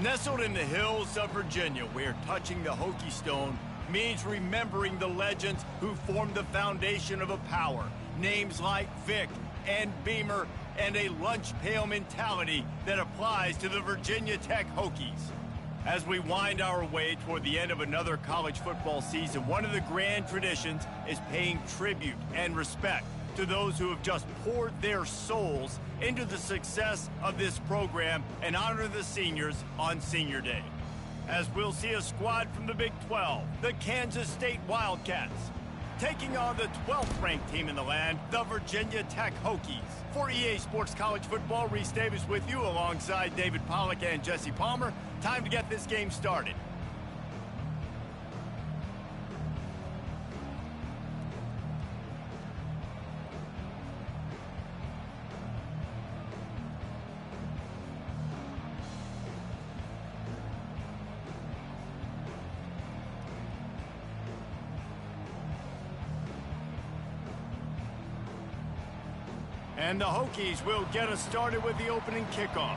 Nestled in the hills of Virginia, where touching the Hokie Stone means remembering the legends who formed the foundation of a power. Names like Vic and Beamer, and a lunch pail mentality that applies to the Virginia Tech Hokies. As we wind our way toward the end of another college football season, one of the grand traditions is paying tribute and respect to those who have just poured their souls into the success of this program and honor the seniors on Senior Day. As we'll see a squad from the Big 12, the Kansas State Wildcats, taking on the 12th ranked team in the land, the Virginia Tech Hokies. For EA Sports College Football, Reese Davis with you alongside David Pollack and Jesse Palmer. Time to get this game started. And the Hokies will get us started with the opening kickoff.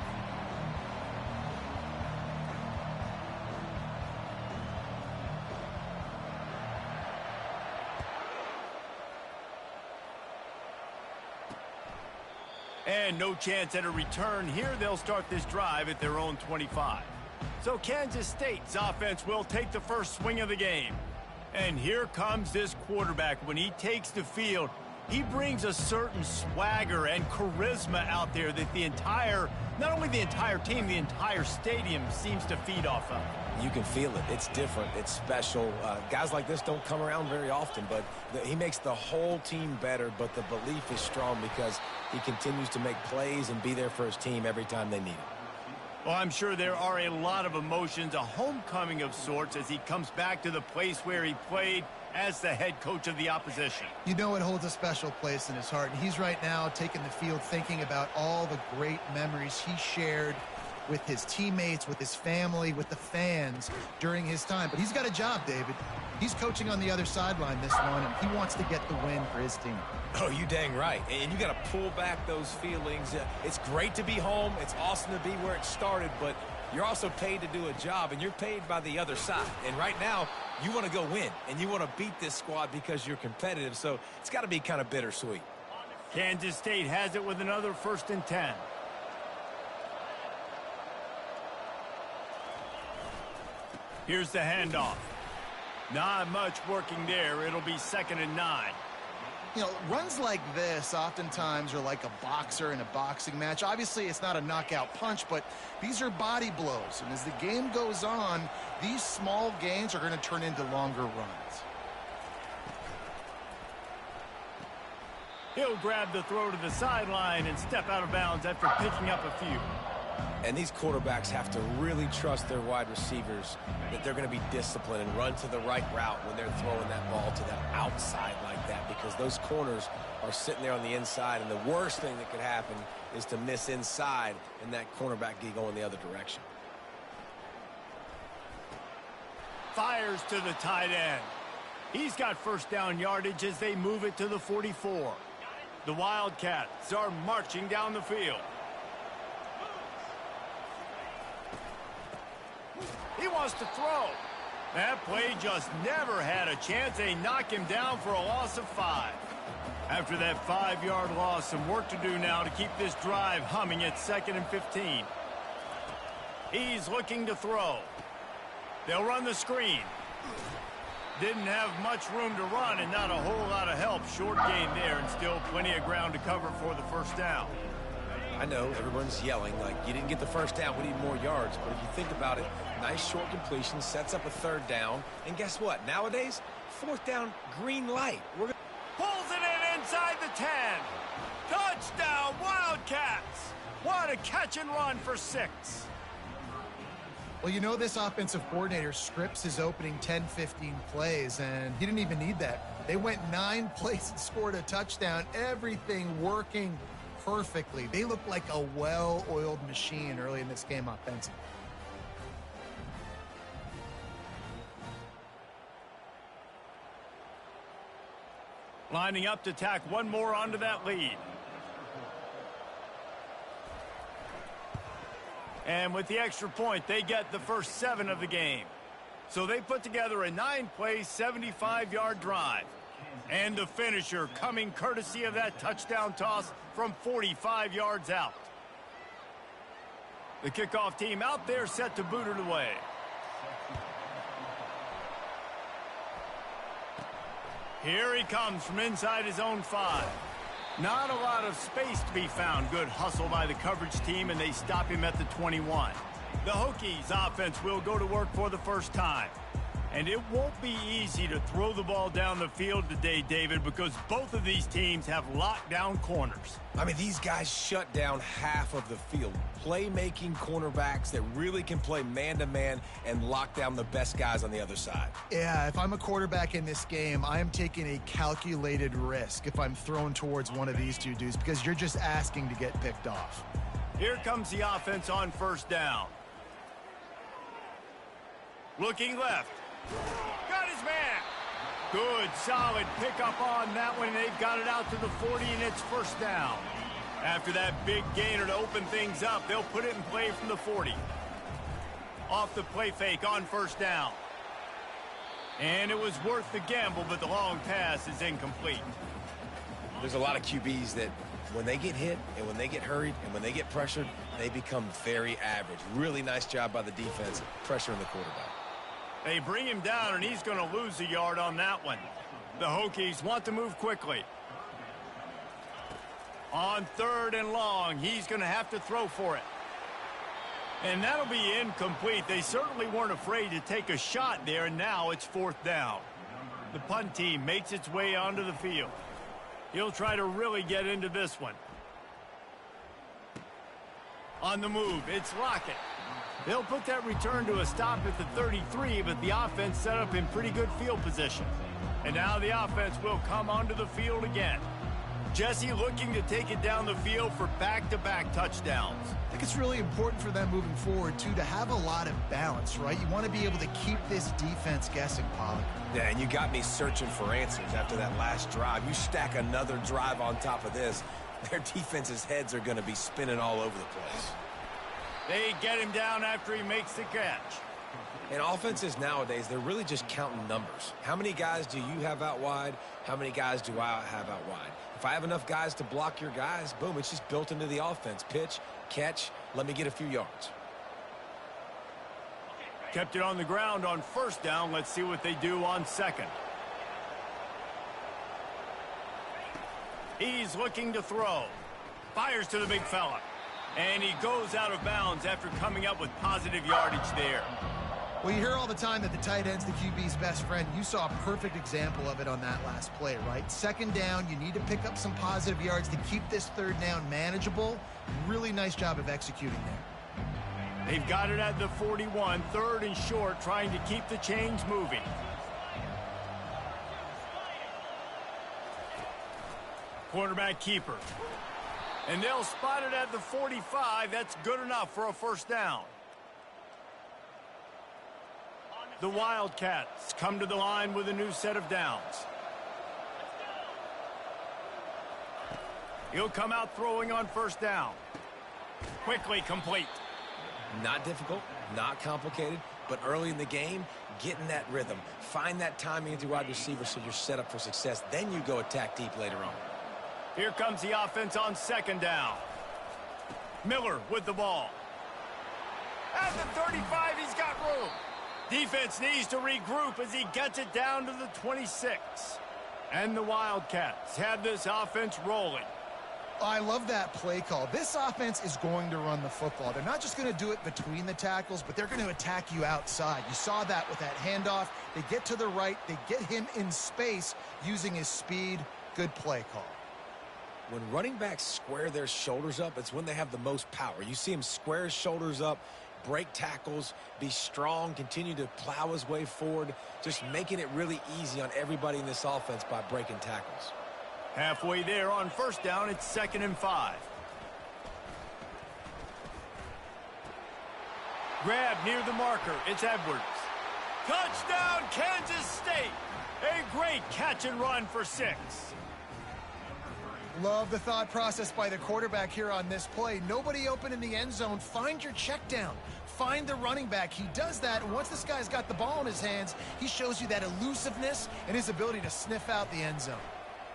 And no chance at a return here. They'll start this drive at their own 25. So Kansas State's offense will take the first swing of the game. And here comes this quarterback. When he takes the field, he brings a certain swagger and charisma out there that not only the entire team, the entire stadium seems to feed off of. You can feel it. It's different. It's special. Guys like this don't come around very often, but he makes the whole team better, but the belief is strong because he continues to make plays and be there for his team every time they need him. Well, I'm sure there are a lot of emotions, a homecoming of sorts, as he comes back to the place where he played as the head coach of the opposition. You know it holds a special place in his heart, and he's right now taking the field thinking about all the great memories he shared with his teammates, with his family, with the fans during his time. But he's got a job, David. He's coaching on the other sideline this one, and he wants to get the win for his team. Oh, you dang right. And you got to pull back those feelings. It's great to be home. It's awesome to be where it started, but you're also paid to do a job, and you're paid by the other side. And right now, you want to go win, and you want to beat this squad because you're competitive, so it's got to be kind of bittersweet. Kansas State has it with another 1st and 10. Here's the handoff. Not much working there. It'll be 2nd and 9. You know, runs like this oftentimes are like a boxer in a boxing match. Obviously, it's not a knockout punch, but these are body blows. And as the game goes on, these small gains are going to turn into longer runs. He'll grab the throw to the sideline and step out of bounds after picking up a few. And these quarterbacks have to really trust their wide receivers that they're going to be disciplined and run to the right route when they're throwing that ball to the outside like that, because those corners are sitting there on the inside, and the worst thing that could happen is to miss inside and that cornerback get going the other direction. Fires to the tight end. He's got 1st down yardage as they move it to the 44. The Wildcats are marching down the field. He wants to throw. That play just never had a chance. They knock him down for a loss of 5. After that 5-yard loss, some work to do now to keep this drive humming at 2nd and 15. He's looking to throw. They'll run the screen. Didn't have much room to run and not a whole lot of help. Short gain there and still plenty of ground to cover for the 1st down. I know everyone's yelling like you didn't get the 1st down, we need more yards. But if you think about it, nice short completion sets up a 3rd down. And guess what? Nowadays, 4th down, green light. Pulls it in inside the 10. Touchdown, Wildcats. What a catch and run for 6. Well, you know this offensive coordinator scripts his opening 10-15 plays, and he didn't even need that. They went 9 plays and scored a touchdown, everything working perfectly. They look like a well-oiled machine early in this game offensively. Lining up to tack one more onto that lead. And with the extra point, they get the first 7 of the game. So they put together a 9-play, 75-yard drive. And the finisher coming courtesy of that touchdown toss from 45 yards out. The kickoff team out there set to boot it away. Here he comes from inside his own 5. Not a lot of space to be found. Good hustle by the coverage team, and they stop him at the 21. The Hokies offense will go to work for the first time. And it won't be easy to throw the ball down the field today, David, because both of these teams have lockdown corners. I mean, these guys shut down half of the field. Playmaking cornerbacks that really can play man-to-man and lock down the best guys on the other side. Yeah, if I'm a quarterback in this game, I am taking a calculated risk if I'm thrown towards one of these two dudes because you're just asking to get picked off. Here comes the offense on first down. Looking left. Got his man. Good, solid pickup on that one. They've got it out to the 40, and it's first down. After that big gainer to open things up, they'll put it in play from the 40. Off the play fake on first down. And it was worth the gamble, but the long pass is incomplete. There's a lot of QBs that when they get hit and when they get hurried and when they get pressured, they become very average. Really nice job by the defense pressuring the quarterback. They bring him down, and he's going to lose a yard on that one. The Hokies want to move quickly. On 3rd and long, he's going to have to throw for it. And that'll be incomplete. They certainly weren't afraid to take a shot there, and now it's 4th down. The punt team makes its way onto the field. He'll try to really get into this one. On the move, it's Lockett. They'll put that return to a stop at the 33, but the offense set up in pretty good field position. And now the offense will come onto the field again. Jesse looking to take it down the field for back-to-back touchdowns. I think it's really important for them moving forward, too, to have a lot of balance, right? You want to be able to keep this defense guessing, Pollard. Yeah, and you got me searching for answers after that last drive. You stack another drive on top of this, their defense's heads are going to be spinning all over the place. They get him down after he makes the catch. And offenses nowadays, they're really just counting numbers. How many guys do you have out wide? How many guys do I have out wide? If I have enough guys to block your guys, boom, it's just built into the offense. Pitch, catch, let me get a few yards. Kept it on the ground on first down. Let's see what they do on 2nd. He's looking to throw. Fires to the big fella. And he goes out of bounds after coming up with positive yardage there. Well, you hear all the time that the tight end's the QB's best friend. You saw a perfect example of it on that last play, right? 2nd down, you need to pick up some positive yards to keep this 3rd down manageable. Really nice job of executing there. They've got it at the 41, 3rd and short, trying to keep the chains moving. Quarterback keeper. And they'll spot it at the 45. That's good enough for a first down. The Wildcats come to the line with a new set of downs. He'll come out throwing on first down. Quickly complete. Not difficult, not complicated, but early in the game, getting that rhythm. Find that timing into wide receiver so you're set up for success. Then you go attack deep later on. Here comes the offense on 2nd down. Miller with the ball. At the 35, he's got room. Defense needs to regroup as he gets it down to the 26. And the Wildcats have this offense rolling. I love that play call. This offense is going to run the football. They're not just going to do it between the tackles, but they're going to attack you outside. You saw that with that handoff. They get to the right. They get him in space using his speed. Good play call. When running backs square their shoulders up, it's when they have the most power. You see him square his shoulders up, break tackles, be strong, continue to plow his way forward, just making it really easy on everybody in this offense by breaking tackles. Halfway there on first down, it's 2nd and 5. Grab near the marker, it's Edwards. Touchdown, Kansas State! A great catch and run for 6. Love the thought process by the quarterback here on this play. Nobody open in the end zone. Find your check down. Find the running back. He does that, and once this guy's got the ball in his hands, he shows you that elusiveness and his ability to sniff out the end zone.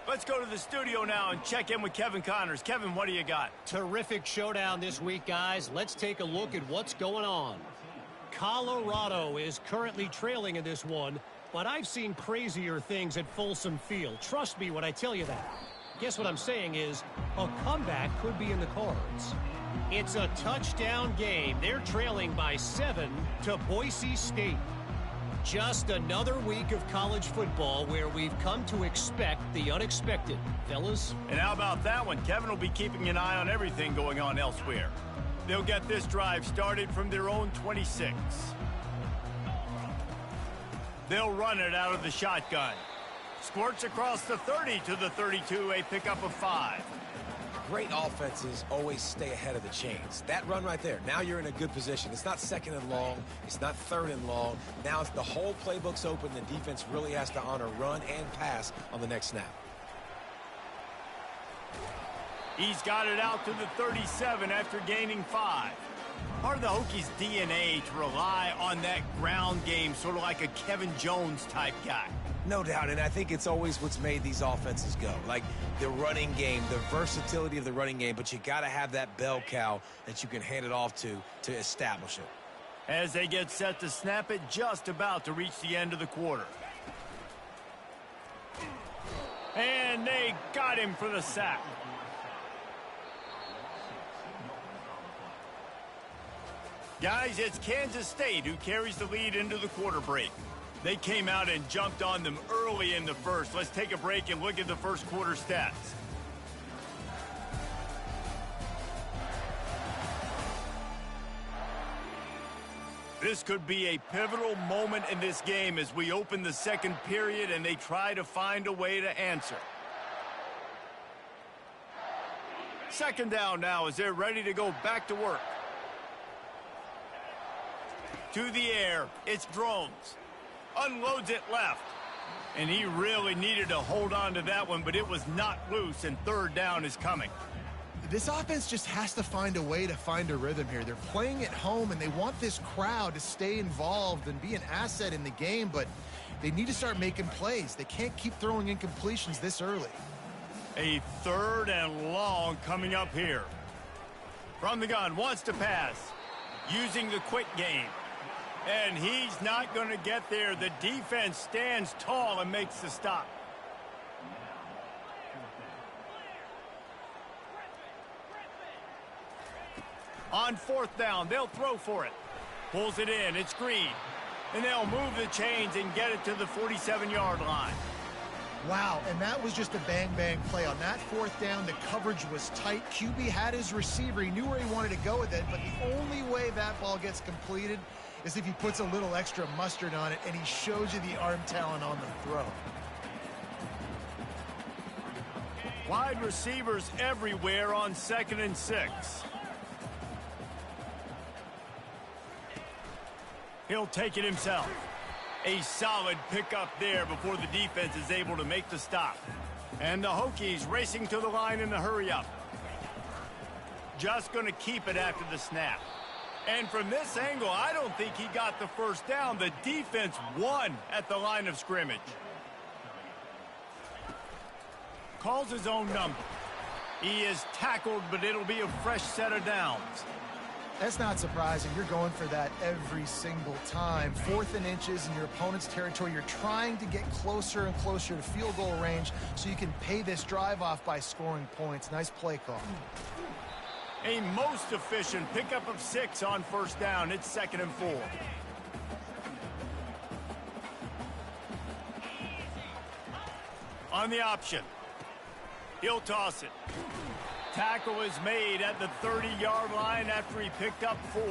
Let's go to the studio now and check in with Kevin Connors. Kevin, what do you got? Terrific showdown this week, guys. Let's take a look at what's going on. Colorado is currently trailing in this one, but I've seen crazier things at Folsom Field. Trust me when I tell you that. Guess what I'm saying is a comeback could be in the cards. It's a touchdown game. They're trailing by 7 to Boise State. Just another week of college football where we've come to expect the unexpected, fellas. And how about that one? Kevin will be keeping an eye on everything going on elsewhere. They'll get this drive started from their own 26. They'll run it out of the shotgun. Squirts across the 30 to the 32, a pickup of 5. Great offenses always stay ahead of the chains. That run right there, now you're in a good position. It's not second and long. It's not third and long. Now it's the whole playbook's open. The defense really has to honor run and pass on the next snap. He's got it out to the 37 after gaining 5. Part of the Hokies' DNA to rely on that ground game, sort of like a Kevin Jones type guy. No doubt, and I think it's always what's made these offenses go. Like the running game, the versatility of the running game, but you got to have that bell cow that you can hand it off to establish it. As they get set to snap it, just about to reach the end of the quarter. And they got him for the sack. Guys, it's Kansas State who carries the lead into the quarter break. They came out and jumped on them early in the first. Let's take a break and look at the first quarter stats. This could be a pivotal moment in this game as we open the second period and they try to find a way to answer. Second down now as they're ready to go back to work. To the air, it's Drones. Unloads it left. And he really needed to hold on to that one, but it was not loose, and third down is coming. This offense just has to find a way to find a rhythm here. They're playing at home, and they want this crowd to stay involved and be an asset in the game, but they need to start making plays. They can't keep throwing incompletions this early. A third and long coming up here. From the gun, wants to pass. Using the quick game. And he's not going to get there. The defense stands tall and makes the stop. On fourth down, they'll throw for it. Pulls it in. It's Green. And they'll move the chains and get it to the 47-yard line. Wow, and that was just a bang-bang play. On that fourth down, the coverage was tight. QB had his receiver. He knew where he wanted to go with it, but the only way that ball gets completed is if he puts a little extra mustard on it and he shows you the arm talent on the throw. Wide receivers everywhere on 2nd and 6. He'll take it himself. A solid pickup there before the defense is able to make the stop. And the Hokies racing to the line in the hurry-up. Just going to keep it after the snap. And from this angle, I don't think he got the first down. The defense won at the line of scrimmage. Calls his own number. He is tackled, but it'll be a fresh set of downs. That's not surprising. You're going for that every single time. 4th and inches in your opponent's territory. You're trying to get closer and closer to field goal range so you can pay this drive off by scoring points. Nice play call. A most efficient pickup of 6 on first down. It's 2nd and 4. On the option. He'll toss it. Tackle is made at the 30-yard line after he picked up 4.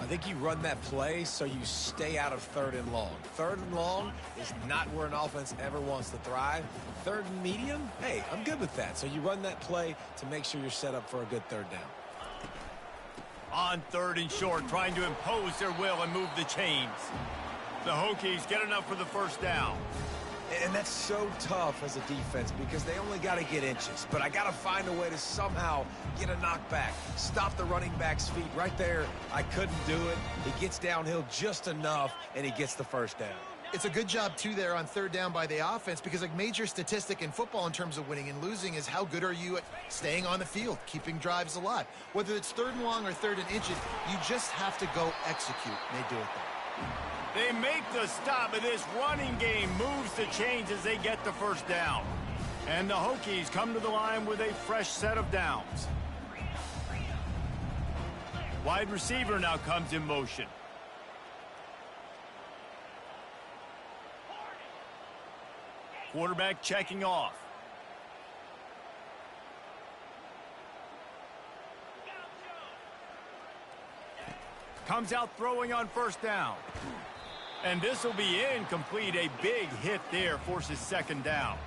I think you run that play so you stay out of 3rd and long. 3rd and long is not where an offense ever wants to thrive. 3rd and medium, hey, I'm good with that. So you run that play to make sure you're set up for a good 3rd down. On 3rd and short, trying to impose their will and move the chains. The Hokies get enough for the first down. And that's so tough as a defense because they only got to get inches. But I got to find a way to somehow get a knockback, stop the running back's feet. Right there, I couldn't do it. He gets downhill just enough, and he gets the first down. It's a good job, too, there on third down by the offense because a major statistic in football in terms of winning and losing is how good are you at staying on the field, keeping drives alive. Whether it's third and long or third and inches, you just have to go execute, and they do it there. They make the stop, and this running game moves the chains as they get the first down. And the Hokies come to the line with a fresh set of downs. Wide receiver now comes in motion. Quarterback checking off. Comes out throwing on first down. And this will be incomplete. A big hit there forces second down.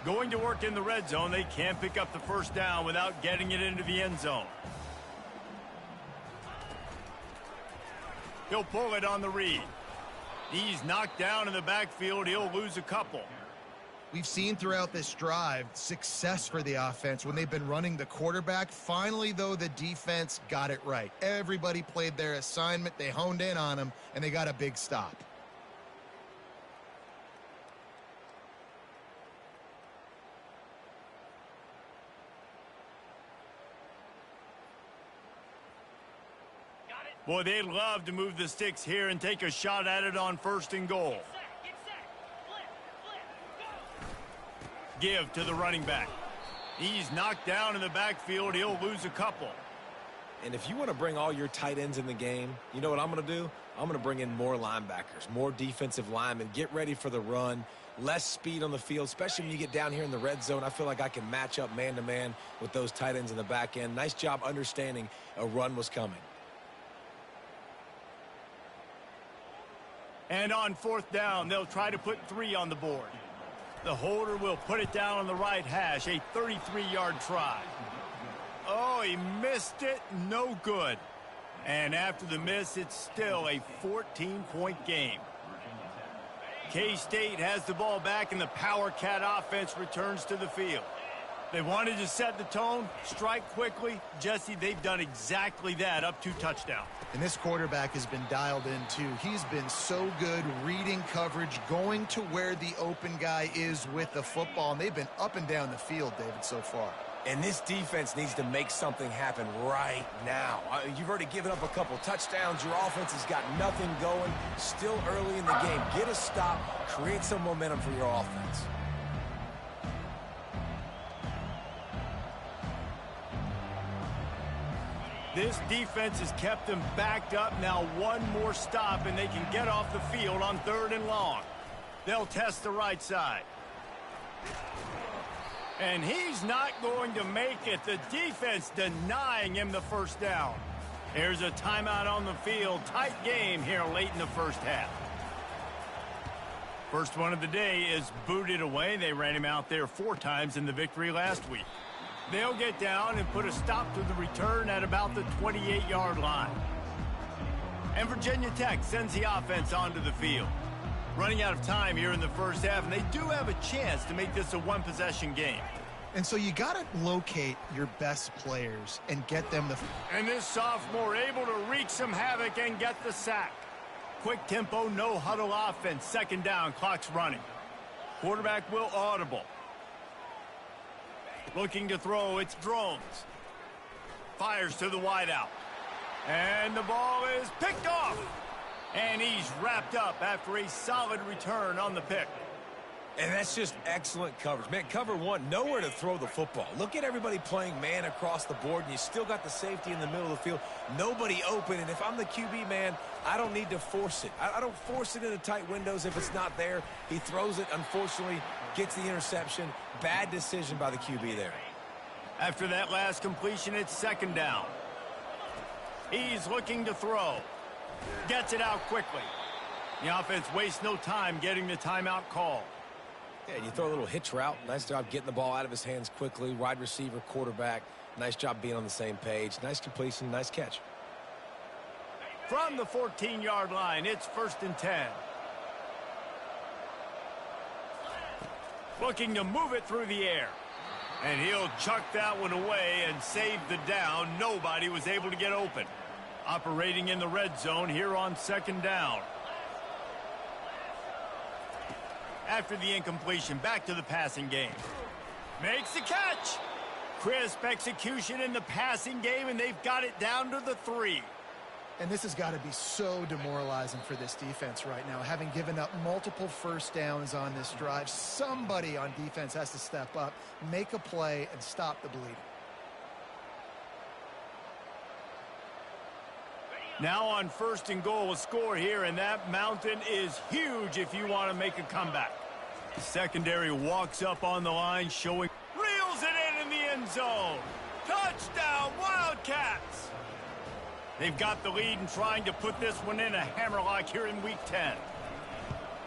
Going to work in the red zone. They can't pick up the first down without getting it into the end zone. He'll pull it on the read. He's knocked down in the backfield. He'll lose a couple. We've seen throughout this drive success for the offense when they've been running the quarterback. Finally, though, the defense got it right. Everybody played their assignment. They honed in on him, and they got a big stop. Boy, they'd love to move the sticks here and take a shot at it on first and goal. Give to the running back. He's knocked down in the backfield. He'll lose a couple. And if you want to bring all your tight ends in the game, you know what I'm going to do? I'm going to bring in more linebackers, more defensive linemen, get ready for the run, less speed on the field, especially when you get down here in the red zone. I feel like I can match up man-to-man with those tight ends in the back end. Nice job understanding a run was coming. And on fourth down, they'll try to put 3 on the board. The holder will put it down on the right hash, a 33-yard try. Oh, he missed it. No good. And after the miss, it's still a 14-point game. K-State has the ball back, and the Power Cat offense returns to the field. They wanted to set the tone, strike quickly. Jesse, they've done exactly that, up 2 touchdowns. And this quarterback has been dialed in, too. He's been so good reading coverage, going to where the open guy is with the football. And they've been up and down the field, David, so far. And this defense needs to make something happen right now. You've already given up a couple touchdowns. Your offense has got nothing going. Still early in the game. Get a stop. Create some momentum for your offense. This defense has kept them backed up. Now one more stop, and they can get off the field on third and long. They'll test the right side. And he's not going to make it. The defense denying him the first down. Here's a timeout on the field. Tight game here late in the first half. First one of the day is booted away. They ran him out there 4 times in the victory last week. They'll get down and put a stop to the return at about the 28-yard line. And Virginia Tech sends the offense onto the field. Running out of time here in the first half, and they do have a chance to make this a one-possession game. And so you got to locate your best players and get them the... And this sophomore able to wreak some havoc and get the sack. Quick tempo, no huddle offense. Second down, clock's running. Quarterback will audible. Looking to throw, it's Drones. Fires to the wideout. And the ball is picked off. And he's wrapped up after a solid return on the pick. And that's just excellent coverage. Man, cover one, nowhere to throw the football. Look at everybody playing man across the board, and you still got the safety in the middle of the field. Nobody open, and if I'm the QB, man, I don't need to force it. I don't force it into tight windows if it's not there. He throws it, unfortunately, gets the interception. Bad decision by the QB there. After that last completion, it's second down. He's looking to throw. Gets it out quickly. The offense wastes no time getting the timeout call. Yeah, you throw a little hitch route. Nice job getting the ball out of his hands quickly. Wide receiver, quarterback. Nice job being on the same page. Nice completion, nice catch. From the 14-yard line, it's 1st and 10. Looking to move it through the air. And he'll chuck that one away and save the down. Nobody was able to get open. Operating in the red zone here on 2nd down. After the incompletion, back to the passing game. Makes the catch. Crisp execution in the passing game, and they've got it down to the 3. And this has got to be so demoralizing for this defense right now. Having given up multiple first downs on this drive, somebody on defense has to step up, make a play, and stop the bleeding. Now on 1st and goal, a score here, and that mountain is huge if you want to make a comeback. The secondary walks up on the line, showing, reels it in the end zone. Touchdown, Wildcats! They've got the lead and trying to put this one in a hammerlock here in Week 10.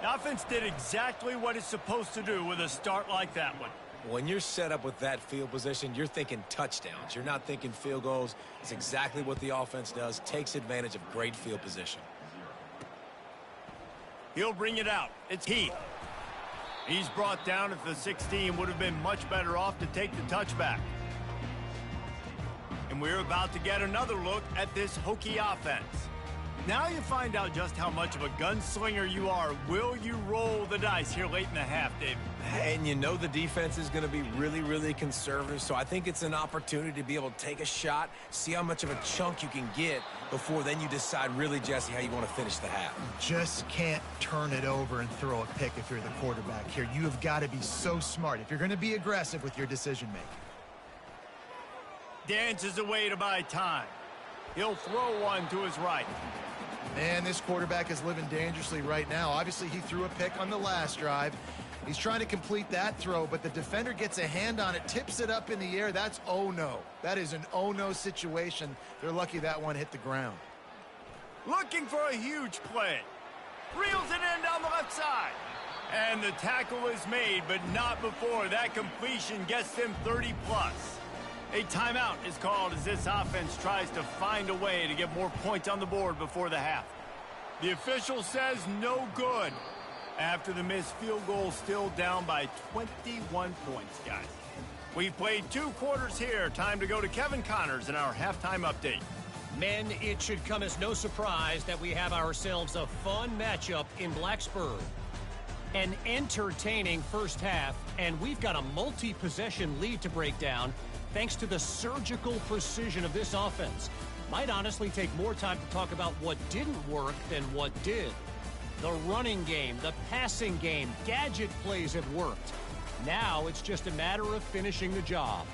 The offense did exactly what it's supposed to do with a start like that one. When you're set up with that field position, you're thinking touchdowns. You're not thinking field goals. It's exactly what the offense does. Takes advantage of great field position. He'll bring it out. It's Heath. He's brought down at the 16. Would have been much better off to take the touchback. And we're about to get another look at this Hokie offense. Now you find out just how much of a gunslinger you are. Will you roll the dice here late in the half, David? And you know the defense is going to be really, really conservative, so I think it's an opportunity to be able to take a shot, see how much of a chunk you can get before then you decide really, Jesse, how you want to finish the half. Just can't turn it over and throw a pick if you're the quarterback here. You have got to be so smart if you're going to be aggressive with your decision-making. Dances away to buy time. He'll throw one to his right. Man, this quarterback is living dangerously right now. Obviously, he threw a pick on the last drive. He's trying to complete that throw, but the defender gets a hand on it, tips it up in the air. That's oh-no. That is an oh-no situation. They're lucky that one hit the ground. Looking for a huge play. Reels it in down the left side. And the tackle is made, but not before that completion gets them 30+. A timeout is called as this offense tries to find a way to get more points on the board before the half. The official says no good. After the missed field goal, still down by 21 points, guys. We've played 2 quarters here. Time to go to Kevin Connors in our halftime update. Men, it should come as no surprise that we have ourselves a fun matchup in Blacksburg. An entertaining first half, and we've got a multi-possession lead to break down thanks to the surgical precision of this offense. Might honestly take more time to talk about what didn't work than what did. The running game, the passing game, gadget plays have worked. Now it's just a matter of finishing the job.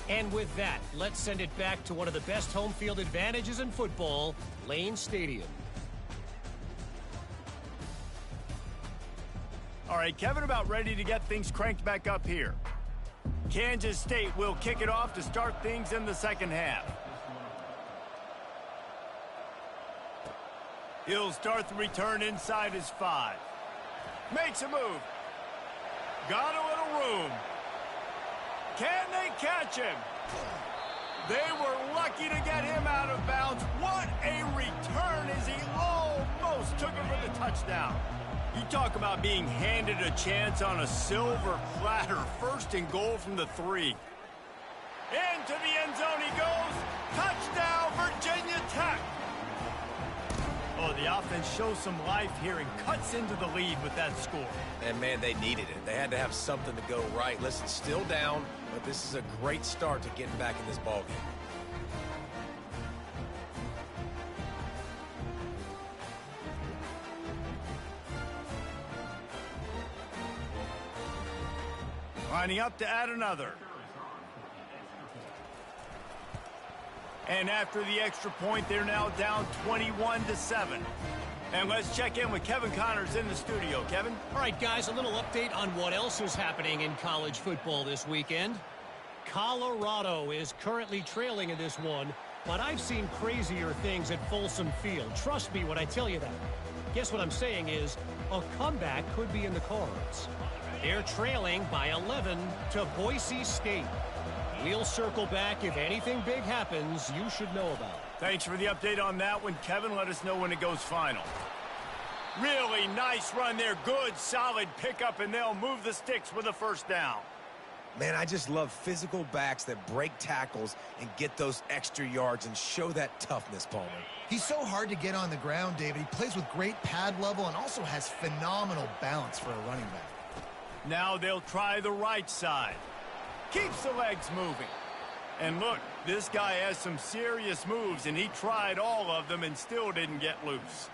And with that, let's send it back to one of the best home field advantages in football, Lane Stadium. All right, Kevin, about ready to get things cranked back up here. Kansas State will kick it off to start things in the second half. He'll start the return inside his 5. Makes a move. Got a little room. Can they catch him? They were lucky to get him out of bounds. What a return as he almost took it for the touchdown. You talk about being handed a chance on a silver platter. 1st and goal from the 3. Into the end zone he goes. Touchdown, Virginia Tech. Oh, the offense shows some life here and cuts into the lead with that score. And, man, they needed it. They had to have something to go right. Listen, still down, but this is a great start to getting back in this ballgame. Lining up to add another. And after the extra point, they're now down 21-7. And let's check in with Kevin Connors in the studio. Kevin? All right, guys, a little update on what else is happening in college football this weekend. Colorado is currently trailing in this one, but I've seen crazier things at Folsom Field. Trust me when I tell you that. Guess what I'm saying is a comeback could be in the cards. They're trailing by 11 to Boise State. We'll circle back if anything big happens you should know about. Thanks for the update on that one, Kevin. Let us know when it goes final. Really nice run there. Good, solid pickup, and they'll move the sticks with a first down. Man, I just love physical backs that break tackles and get those extra yards and show that toughness, Palmer. He's so hard to get on the ground, David. He plays with great pad level and also has phenomenal balance for a running back. Now they'll try the right side. Keeps the legs moving. And look, this guy has some serious moves, and he tried all of them and still didn't get loose.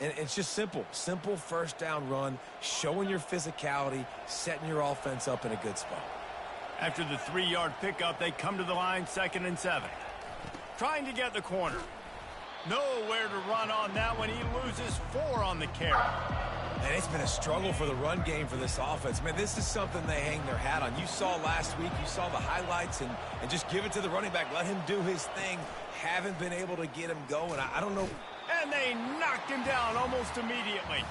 And it's just simple. Simple first down run, showing your physicality, setting your offense up in a good spot. After the 3-yard pickup, they come to the line 2nd and 7. Trying to get the corner. Nowhere to run on that one. He loses 4 on the carry. And it's been a struggle for the run game for this offense. Man, this is something they hang their hat on. You saw last week, you saw the highlights, and just give it to the running back. Let him do his thing. Haven't been able to get him going. I don't know. And they knocked him down almost immediately.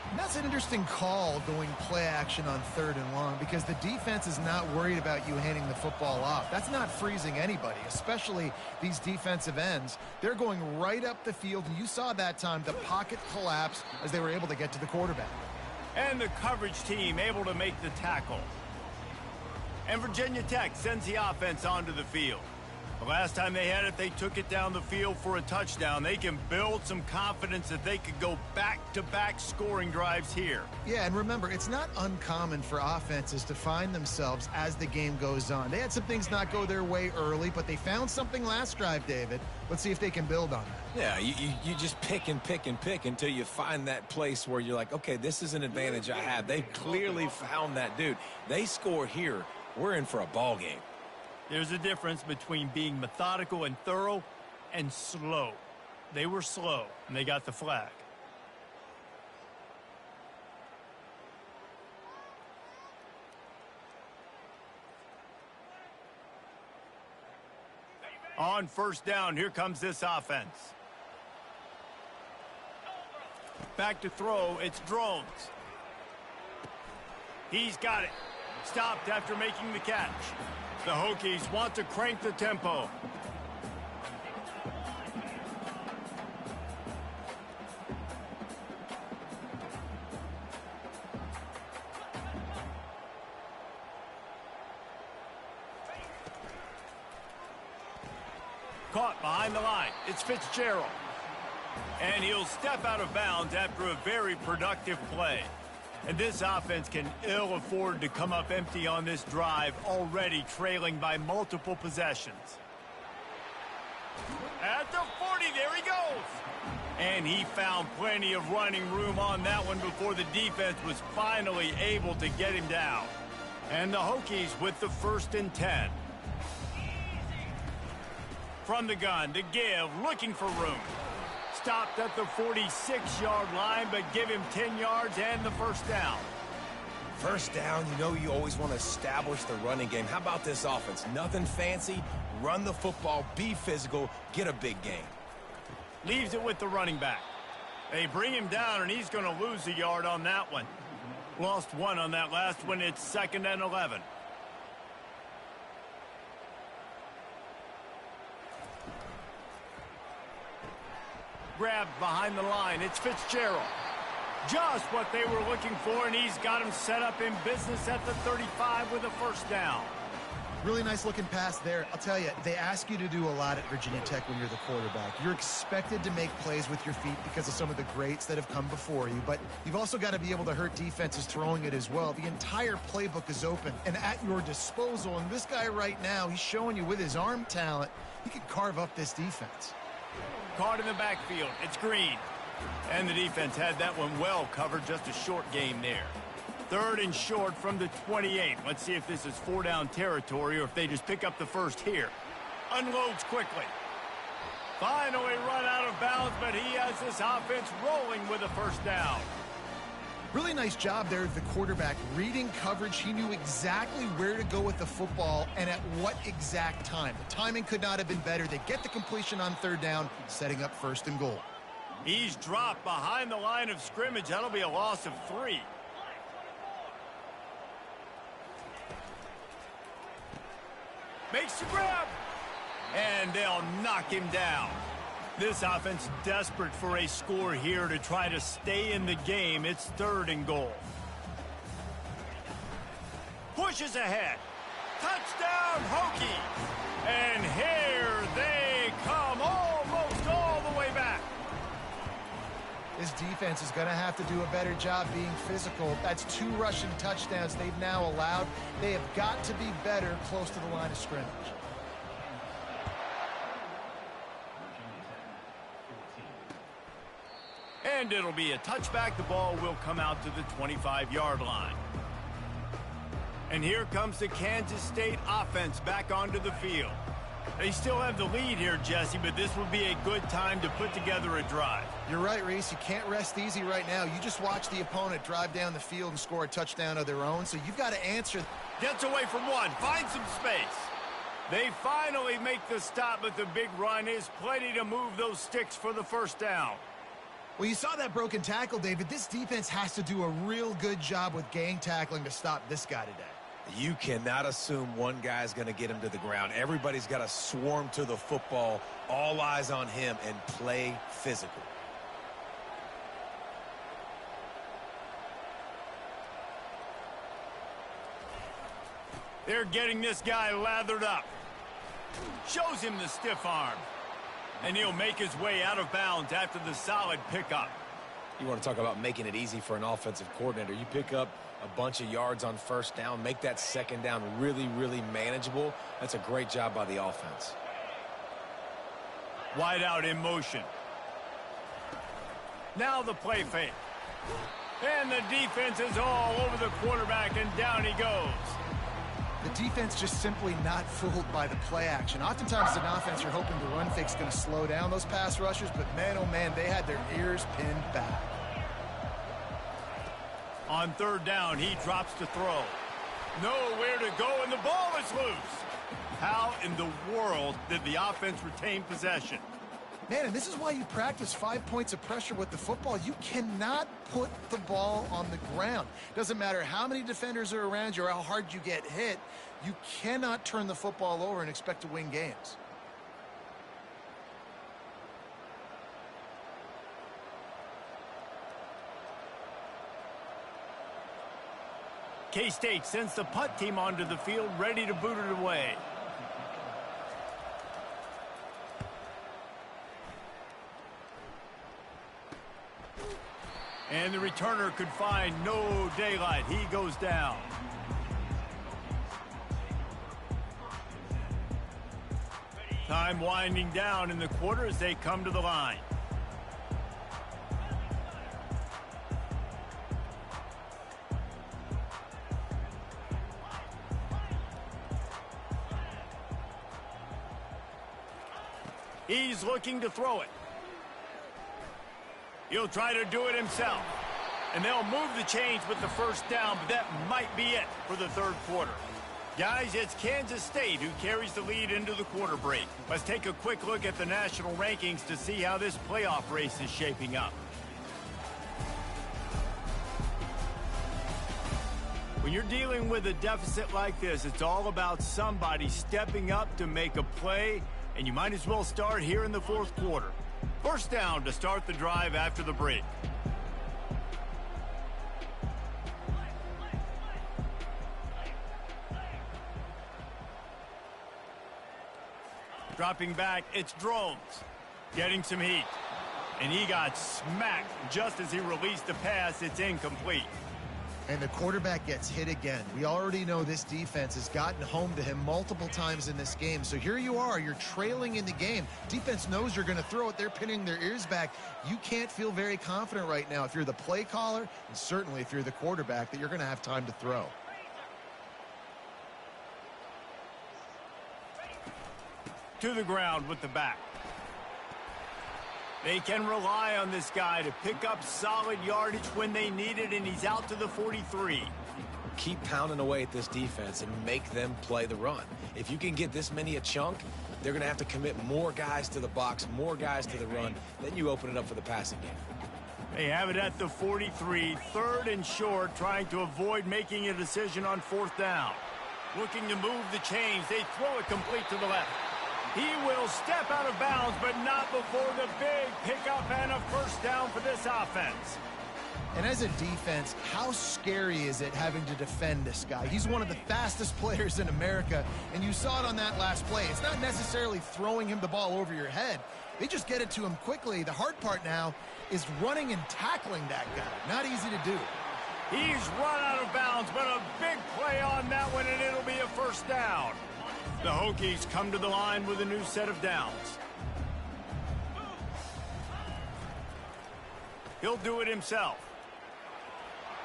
And that's an interesting call, going play action on 3rd and long, because the defense is not worried about you handing the football off. That's not freezing anybody, especially these defensive ends. They're going right up the field, and you saw that time the pocket collapse as they were able to get to the quarterback. And the coverage team able to make the tackle. And Virginia Tech sends the offense onto the field. The last time they had it, they took it down the field for a touchdown. They can build some confidence that they could go back-to-back scoring drives here. Yeah, and remember, it's not uncommon for offenses to find themselves as the game goes on. They had some things not go their way early, but they found something last drive, David. Let's see if they can build on that. Yeah, you just pick and pick and pick until you find that place where you're like, okay, this is an advantage I have. They clearly found that dude. They score here. We're in for a ball game. There's a difference between being methodical and thorough and slow. They were slow, and they got the flag. On first down, here comes this offense. Back to throw, it's Drones. He's got it. Stopped after making the catch. The Hokies want to crank the tempo. Caught behind the line. It's Fitzgerald. And he'll step out of bounds after a very productive play. And this offense can ill afford to come up empty on this drive, already trailing by multiple possessions. At the 40, there he goes. And he found plenty of running room on that one before the defense was finally able to get him down. And the Hokies with the 1st and 10. From the gun to give, looking for room. Stopped at the 46-yard line, but give him 10 yards and the first down. First down, you know you always want to establish the running game. How about this offense? Nothing fancy. Run the football, be physical, get a big gain. Leaves it with the running back. They bring him down, and he's going to lose a yard on that one. Lost 1 on that last one. It's 2nd and 11. Grabbed behind the line. It's Fitzgerald. Just what they were looking for, and he's got him set up in business at the 35 with a first down. Really nice looking pass there. I'll tell you, they ask you to do a lot at Virginia Tech when you're the quarterback. You're expected to make plays with your feet because of some of the greats that have come before you, but you've also got to be able to hurt defenses throwing it as well. The entire playbook is open and at your disposal, and this guy right now, he's showing you with his arm talent, he can carve up this defense. Caught in the backfield. It's Green. And the defense had that one well covered. Just a short game there. 3rd and short from the 28. Let's see if this is 4-down territory or if they just pick up the first here. Unloads quickly. Finally run out of bounds, but he has this offense rolling with a first down. Really nice job there of the quarterback reading coverage. He knew exactly where to go with the football and at what exact time. The timing could not have been better. They get the completion on 3rd down, setting up 1st and goal. He's dropped behind the line of scrimmage. That'll be a loss of 3. Makes the grab. And they'll knock him down. This offense desperate for a score here to try to stay in the game. It's 3rd and goal. Pushes ahead. Touchdown, Hokie. And here they come, almost all the way back. This defense is going to have to do a better job being physical. That's 2 rushing touchdowns they've now allowed. They have got to be better close to the line of scrimmage. And it'll be a touchback. The ball will come out to the 25-yard line. And here comes the Kansas State offense back onto the field. They still have the lead here, Jesse, but this would be a good time to put together a drive. You're right, Reese. You can't rest easy right now. You just watch the opponent drive down the field and score a touchdown of their own, so you've got to answer. Gets away from one, finds some space. They finally make the stop, but the big run is plenty to move those sticks for the 1st down. Well, you saw that broken tackle, David. This defense has to do a real good job with gang tackling to stop this guy today. You cannot assume one guy's going to get him to the ground. Everybody's got to swarm to the football, all eyes on him, and play physical. They're getting this guy lathered up. Shows him the stiff arm. And he'll make his way out of bounds after the solid pickup. You want to talk about making it easy for an offensive coordinator. You pick up a bunch of yards on 1st down, make that 2nd down really, really manageable. That's a great job by the offense. Wide out in motion. Now the play fake. And the defense is all over the quarterback, and down he goes. The defense just simply not fooled by the play action. Oftentimes, as an offense, you're hoping the run fake's going to slow down those pass rushers, but man, oh man, they had their ears pinned back. On 3rd down, he drops to throw. Nowhere to go, and the ball is loose. How in the world did the offense retain possession? Man, and this is why you practice 5 points of pressure with the football. You cannot put the ball on the ground. Doesn't matter how many defenders are around you or how hard you get hit. You cannot turn the football over and expect to win games. K-State sends the punt team onto the field, ready to boot it away. And the returner could find no daylight. He goes down. Time winding down in the quarter as they come to the line. He's looking to throw it. He'll try to do it himself. And they'll move the chains with the 1st down, but that might be it for the 3rd quarter. Guys, it's Kansas State who carries the lead into the quarter break. Let's take a quick look at the national rankings to see how this playoff race is shaping up. When you're dealing with a deficit like this, it's all about somebody stepping up to make a play, and you might as well start here in the 4th quarter. 1st down to start the drive after the break. Dropping back, it's Drones. Getting some heat. And he got smacked just as he released the pass. It's incomplete. And the quarterback gets hit again. We already know this defense has gotten home to him multiple times in this game. So here you are, you're trailing in the game. Defense knows you're going to throw it. They're pinning their ears back. You can't feel very confident right now if you're the play caller, and certainly if you're the quarterback, that you're going to have time to throw. To the ground with the back. They can rely on this guy to pick up solid yardage when they need it, and he's out to the 43. Keep pounding away at this defense and make them play the run. If you can get this many a chunk, they're going to have to commit more guys to the box, more guys to the run. Then you open it up for the passing game. They have it at the 43, 3rd and short, trying to avoid making a decision on 4th down. Looking to move the chains. They throw it complete to the left. He will step out of bounds, but not before the big pickup and a first down for this offense. And as a defense, how scary is it having to defend this guy? He's one of the fastest players in America, and you saw it on that last play. It's not necessarily throwing him the ball over your head. They just get it to him quickly. The hard part now is running and tackling that guy. Not easy to do. He's run out of bounds, but a big play on that one, and it'll be a first down. The Hokies come to the line with a new set of downs. He'll do it himself.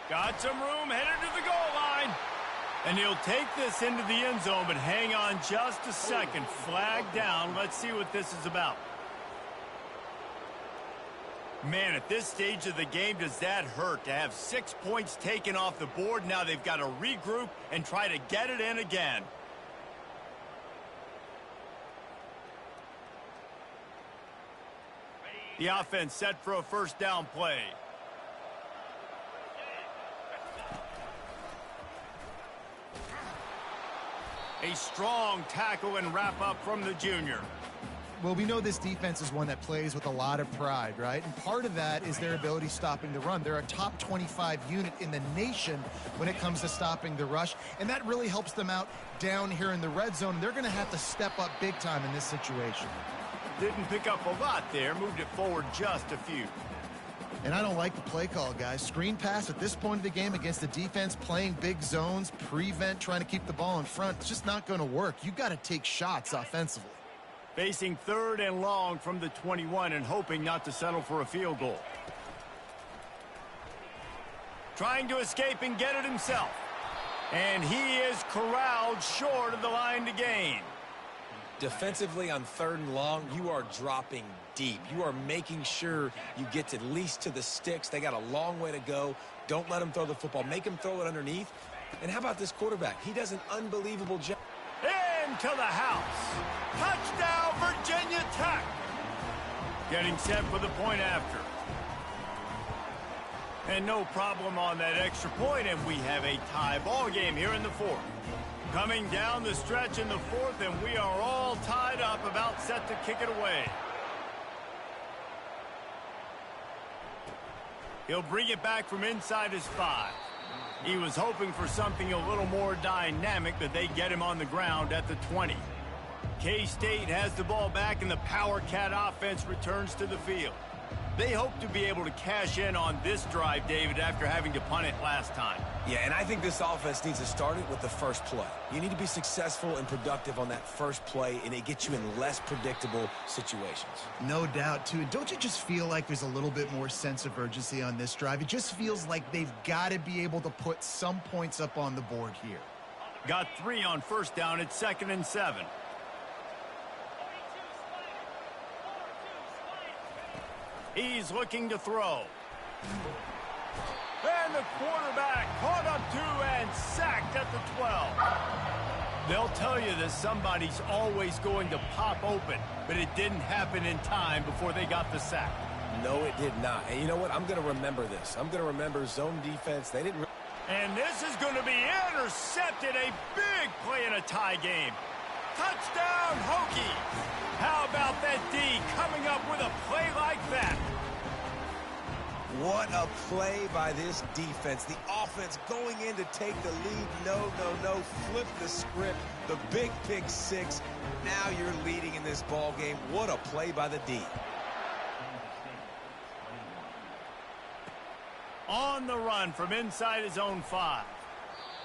Got some room, headed to the goal line. And he'll take this into the end zone, but hang on just a second. Flag down. Let's see what this is about. Man, at this stage of the game, does that hurt to have 6 points taken off the board? Now they've got to regroup and try to get it in again. The offense set for a first down play. A strong tackle and wrap up from the junior. Well, we know this defense is one that plays with a lot of pride, right? And part of that is their ability stopping the run. They're a top 25 unit in the nation when it comes to stopping the rush, and that really helps them out down here in the red zone. They're going to have to step up big time in this situation. Didn't pick up a lot there, moved it forward just a few. And I don't like the play call, guys. Screen pass at this point of the game against the defense, playing big zones, prevent, trying to keep the ball in front. It's just not going to work. You've got to take shots offensively. Facing third and long from the 21 and hoping not to settle for a field goal. Trying to escape and get it himself. And he is corralled short of the line to gain. Defensively on third and long, you are dropping deep. You are making sure you get at least to the sticks. They got a long way to go. Don't let him throw the football. Make him throw it underneath. And how about this quarterback? He does an unbelievable job. Into the house. Touchdown, Virginia Tech. Getting set for the point after. And no problem on that extra point, and we have a tie ball game here in the fourth. Coming down the stretch in the fourth, and we are all tied up, about set to kick it away. He'll bring it back from inside his 5. He was hoping for something a little more dynamic, but they get him on the ground at the 20. K-State has the ball back, and the Power Cat offense returns to the field. They hope to be able to cash in on this drive, David, after having to punt it last time. Yeah, and I think this offense needs to start it with the first play. You need to be successful and productive on that first play, and it gets you in less predictable situations. No doubt, too. Don't you just feel like there's a little bit more sense of urgency on this drive? It just feels like they've got to be able to put some points up on the board here. Got 3 on first down at 2nd and 7. He's looking to throw. And the quarterback caught up 2 and sacked at the 12. They'll tell you that somebody's always going to pop open, but it didn't happen in time before they got the sack. No, it did not. And you know what? I'm going to remember this. I'm going to remember zone defense. They didn't... And this is going to be intercepted. A big play in a tie game. Touchdown, Hokies! How about that D coming up with a play like that? What a play by this defense. The offense going in to take the lead. No. Flip the script. The big pick 6. Now you're leading in this ball game. What a play by the D. On the run from inside his own 5.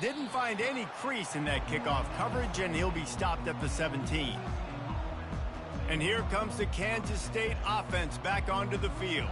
Didn't find any crease in that kickoff coverage, and he'll be stopped at the 17. And here comes the Kansas State offense back onto the field.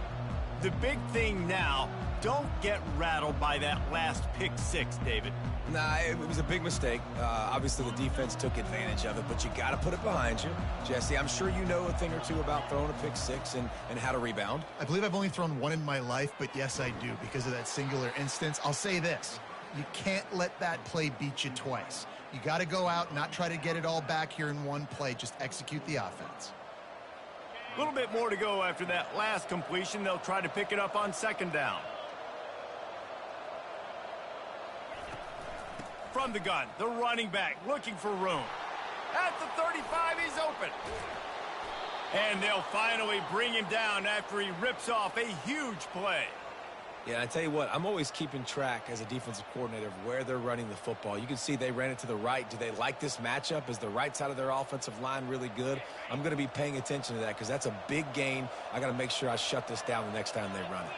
The big thing now, don't get rattled by that last pick 6, David. Nah, it was a big mistake. Obviously, the defense took advantage of it, but you got to put it behind you. Jesse, I'm sure you know a thing or two about throwing a pick 6 and how to rebound. I believe I've only thrown 1 in my life, but yes, I do because of that singular instance. I'll say this. You can't let that play beat you twice. You got to go out, not try to get it all back here in one play. Just execute the offense. A little bit more to go after that last completion. They'll try to pick it up on 2nd down. From the gun, the running back looking for room. At the 35, he's open. And they'll finally bring him down after he rips off a huge play. Yeah, I tell you what, I'm always keeping track as a defensive coordinator of where they're running the football. You can see they ran it to the right. Do they like this matchup? Is the right side of their offensive line really good? I'm going to be paying attention to that because that's a big gain. I got to make sure I shut this down the next time they run it.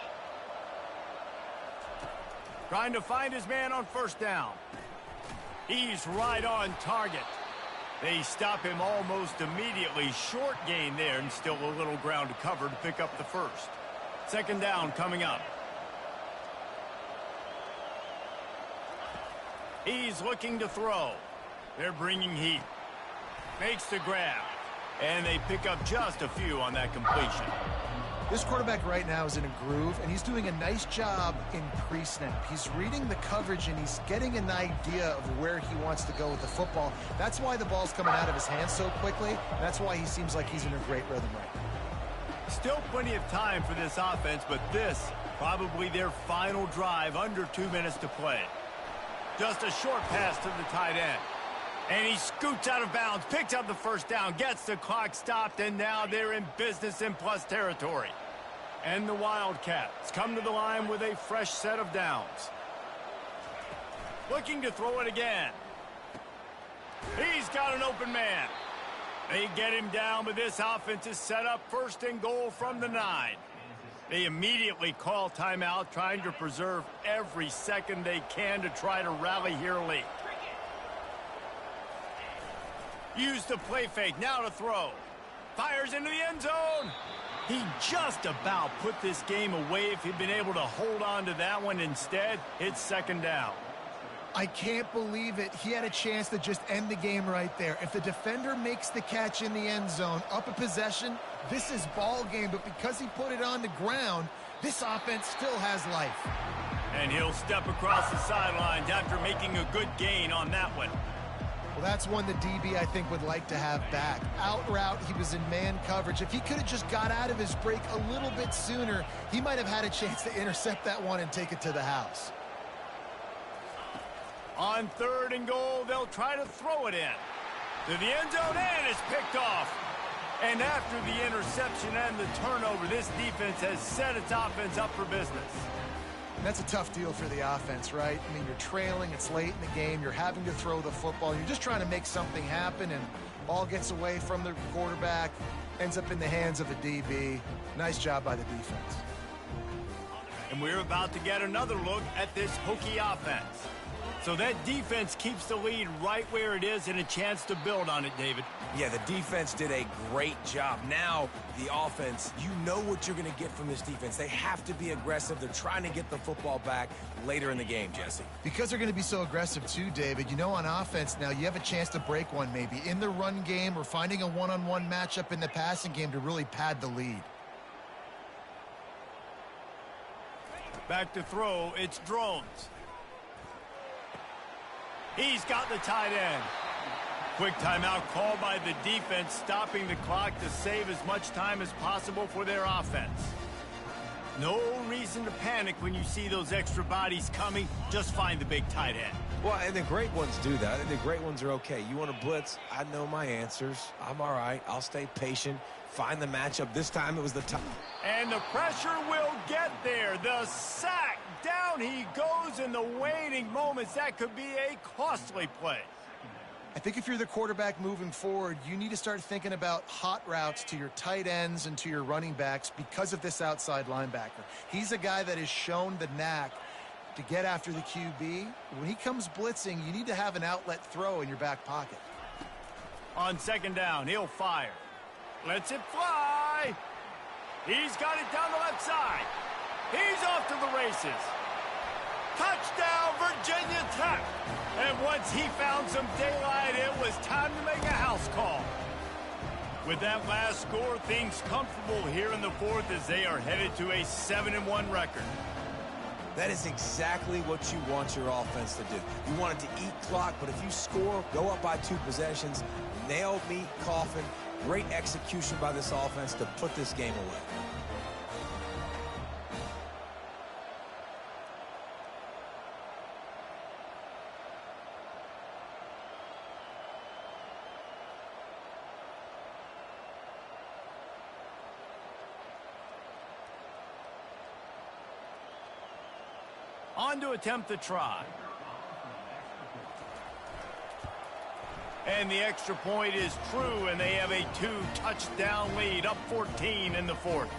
Trying to find his man on first down. He's right on target. They stop him almost immediately. Short gain there and still a little ground to cover to pick up the first. Second down coming up. He's looking to throw. They're bringing heat. Makes the grab. And they pick up just a few on that completion. This quarterback right now is in a groove, and he's doing a nice job in pre-snap. He's reading the coverage, and he's getting an idea of where he wants to go with the football. That's why the ball's coming out of his hands so quickly. That's why he seems like he's in a great rhythm right now. Still plenty of time for this offense, but this probably their final drive, under 2 minutes to play. Just a short pass to the tight end. And he scoots out of bounds, picks up the first down, gets the clock stopped, and now they're in business in plus territory. And the Wildcats come to the line with a fresh set of downs. Looking to throw it again. He's got an open man. They get him down, but this offense is set up first and goal from the 9. They immediately call timeout, trying to preserve every second they can to try to rally here late. Use the play fake, now to throw. Fires into the end zone. He just about put this game away if he'd been able to hold on to that one. Instead, it's second down. I can't believe it. He had a chance to just end the game right there. If the defender makes the catch in the end zone, up a possession, this is ball game. But because he put it on the ground, this offense still has life. And he'll step across the sidelines after making a good gain on that one. Well, that's one the DB, I think, would like to have back. Out route, he was in man coverage. If he could have just got out of his break a little bit sooner, he might have had a chance to intercept that one and take it to the house. On third and goal, they'll try to throw it in. To the end zone, and it's picked off. And after the interception and the turnover, this defense has set its offense up for business. And that's a tough deal for the offense, right? I mean, you're trailing, it's late in the game, you're having to throw the football, you're just trying to make something happen, and ball gets away from the quarterback, ends up in the hands of a DB. Nice job by the defense. And we're about to get another look at this Hokie offense. So that defense keeps the lead right where it is and a chance to build on it, David. Yeah, the defense did a great job. Now, the offense, you know what you're going to get from this defense. They have to be aggressive. They're trying to get the football back later in the game, Jesse. Because they're going to be so aggressive too, David, you know, on offense now, you have a chance to break one maybe in the run game or finding a one-on-one matchup in the passing game to really pad the lead. Back to throw, it's Drones. He's got the tight end. Quick timeout called by the defense, stopping the clock to save as much time as possible for their offense. No reason to panic when you see those extra bodies coming. Just find the big tight end. Well, and the great ones do that. And the great ones are okay. You want to blitz? I know my answers. I'm all right. I'll stay patient. Find the matchup. This time it was the top. And the pressure will get there. The sack. Down he goes in the waiting moments. That could be a costly play. I think if you're the quarterback moving forward, you need to start thinking about hot routes to your tight ends and to your running backs because of this outside linebacker. He's a guy that has shown the knack to get after the QB. When he comes blitzing, you need to have an outlet throw in your back pocket. On second down, he'll fire. Lets it fly. He's got it down the left side. He's off to the races. Touchdown, Virginia Tech. And once he found some daylight, it was time to make a house call. With that last score, things comfortable here in the fourth as they are headed to a 7-1 record. That is exactly what you want your offense to do. You want it to eat clock, but if you score, go up by 2 possessions, nail meat coffin, great execution by this offense to put this game away. On to attempt the try. And the extra point is true, and they have a 2-touchdown lead, up 14 in the fourth.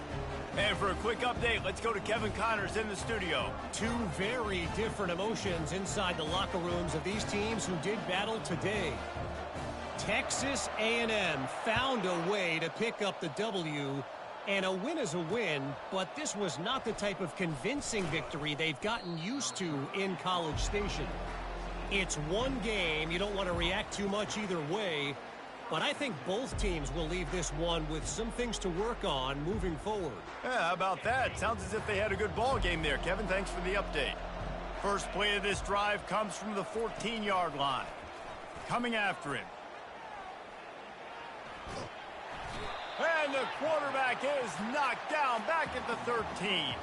And for a quick update, let's go to Kevin Connors in the studio. Two very different emotions inside the locker rooms of these teams who did battle today. Texas A&M found a way to pick up the W, and a win is a win, but this was not the type of convincing victory they've gotten used to in College Station. It's one game. You don't want to react too much either way, but I think both teams will leave this one with some things to work on moving forward. Yeah, how about that? Sounds as if they had a good ball game there. Kevin, thanks for the update. First play of this drive comes from the 14-yard line. Coming after him. And the quarterback is knocked down back at the 13.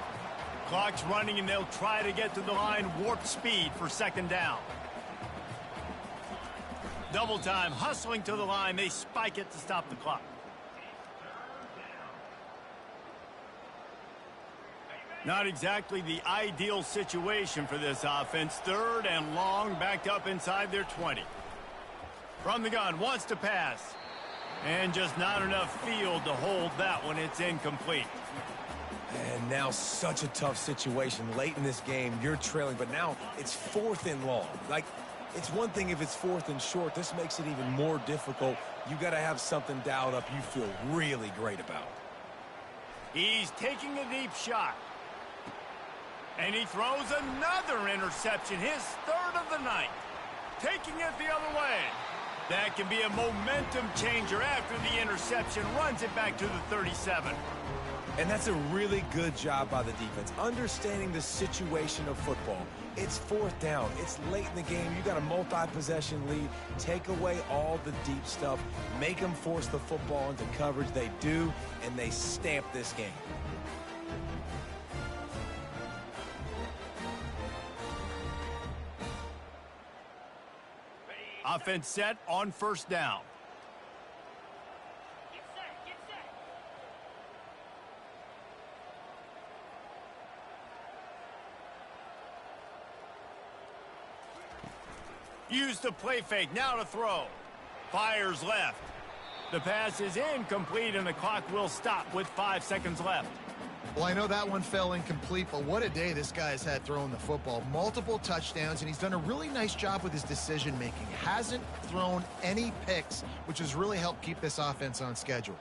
Clock's running, and they'll try to get to the line warp speed for second down. Double time, hustling to the line. They spike it to stop the clock. Not exactly the ideal situation for this offense. Third and long, backed up inside their 20. From the gun, wants to pass. And just not enough field to hold that one. It's incomplete. And now such a tough situation. Late in this game, you're trailing, but now it's 4th and long. Like, it's one thing if it's 4th and short. This makes it even more difficult. You got to have something dialed up you feel really great about. He's taking a deep shot. And he throws another interception, his 3rd of the night. Taking it the other way. That can be a momentum changer after the interception. Runs it back to the 37. And that's a really good job by the defense, understanding the situation of football. It's 4th down. It's late in the game. You got a multi-possession lead. Take away all the deep stuff. Make them force the football into coverage. They do, and they stamp this game. Offense set on first down. Get set. Used the play fake, now to throw. Fires left. The pass is incomplete, and the clock will stop with 5 seconds left. Well, I know that one fell incomplete, but what a day this guy's had throwing the football. Multiple touchdowns, and he's done a really nice job with his decision-making. Hasn't thrown any picks, which has really helped keep this offense on schedule.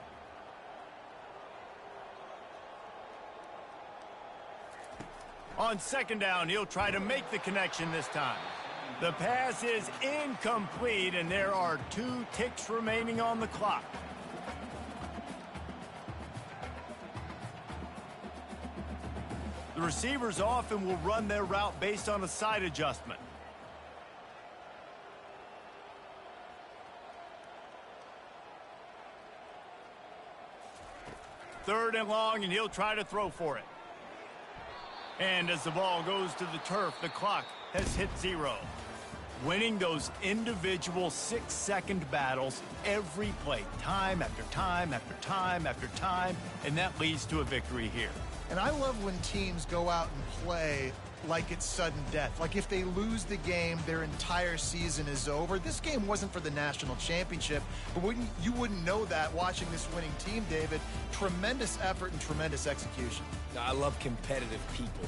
On second down, he'll try to make the connection this time. The pass is incomplete, and there are 2 ticks remaining on the clock. The receivers often will run their route based on a side adjustment. Third and long, and he'll try to throw for it. And as the ball goes to the turf, the clock has hit 0. Winning those individual 6-second battles every play, time after time after time after time, and that leads to a victory here. And I love when teams go out and play like it's sudden death. Like if they lose the game, their entire season is over. This game wasn't for the national championship, but you wouldn't know that watching this winning team, David. Tremendous effort and tremendous execution. Now, I love competitive people.